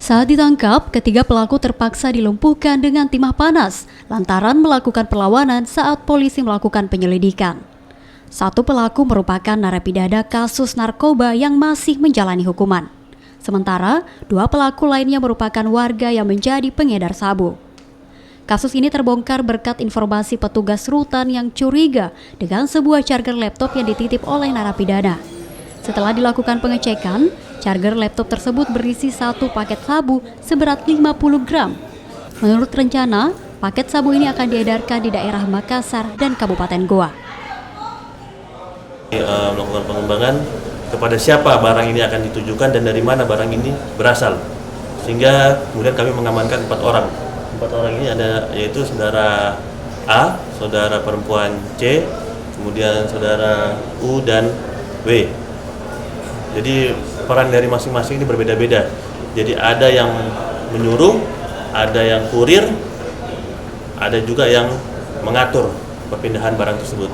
Saat ditangkap, ketiga pelaku terpaksa dilumpuhkan dengan timah panas lantaran melakukan perlawanan saat polisi melakukan penyelidikan. Satu pelaku merupakan narapidana kasus narkoba yang masih menjalani hukuman. Sementara, dua pelaku lainnya merupakan warga yang menjadi pengedar sabu. Kasus ini terbongkar berkat informasi petugas rutan yang curiga dengan sebuah charger laptop yang dititip oleh narapidana. Setelah dilakukan pengecekan, charger laptop tersebut berisi satu paket sabu seberat 50 gram. Menurut rencana, paket sabu ini akan diedarkan di daerah Makassar dan Kabupaten Goa. Melakukan pengembangan kepada siapa barang ini akan ditujukan dan dari mana barang ini berasal. Sehingga kemudian kami mengamankan 4 orang. 4 orang ini ada yaitu saudara A, saudara perempuan C, kemudian saudara U dan W. Jadi peran dari masing-masing ini berbeda-beda. Jadi ada yang menyuruh, ada yang kurir, ada juga yang mengatur perpindahan barang tersebut.